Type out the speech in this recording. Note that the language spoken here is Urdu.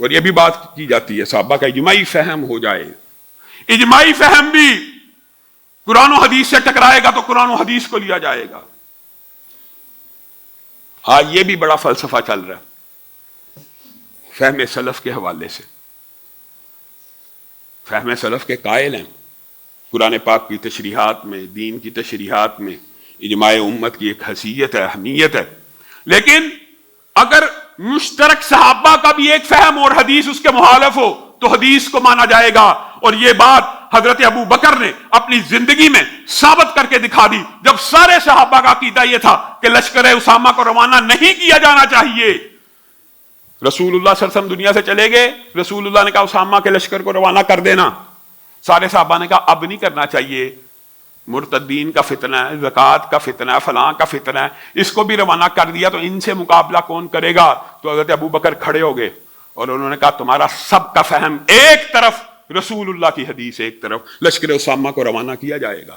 اور یہ بھی بات کی جاتی ہے صحابہ کا اجماعی فہم ہو جائے، اجماعی فہم بھی قرآن و حدیث سے ٹکرائے گا تو قرآن و حدیث کو لیا جائے گا۔ ہاں یہ بھی بڑا فلسفہ چل رہا ہے فہم سلف کے حوالے سے۔ فہم سلف کے قائل ہیں، قرآن پاک کی تشریحات میں، دین کی تشریحات میں اجماع امت کی ایک حیثیت ہے، اہمیت ہے، لیکن اگر مشترک صحابہ کا بھی ایک فہم اور حدیث اس کے مخالف ہو تو حدیث کو مانا جائے گا۔ اور یہ بات حضرت ابو بکر نے اپنی زندگی میں ثابت کر کے دکھا دی، جب سارے صحابہ کا عقیدہ یہ تھا کہ لشکر اسامہ کو روانہ نہیں کیا جانا چاہیے۔ رسول اللہ صلی اللہ علیہ وسلم دنیا سے چلے گئے، رسول اللہ نے کہا اسامہ کے لشکر کو روانہ کر دینا، سارے صحابہ نے کہا اب نہیں کرنا چاہیے، مرتدین کا فتنہ ہے، زکوٰۃ کا فتنہ ہے، فلاں کا فتنہ ہے، اس کو بھی روانہ کر دیا تو ان سے مقابلہ کون کرے گا؟ تو حضرت ابو بکر کھڑے ہو گئے اور انہوں نے کہا تمہارا سب کا فہم ایک طرف، رسول اللہ کی حدیث ایک طرف، لشکر اسامہ کو روانہ کیا جائے گا۔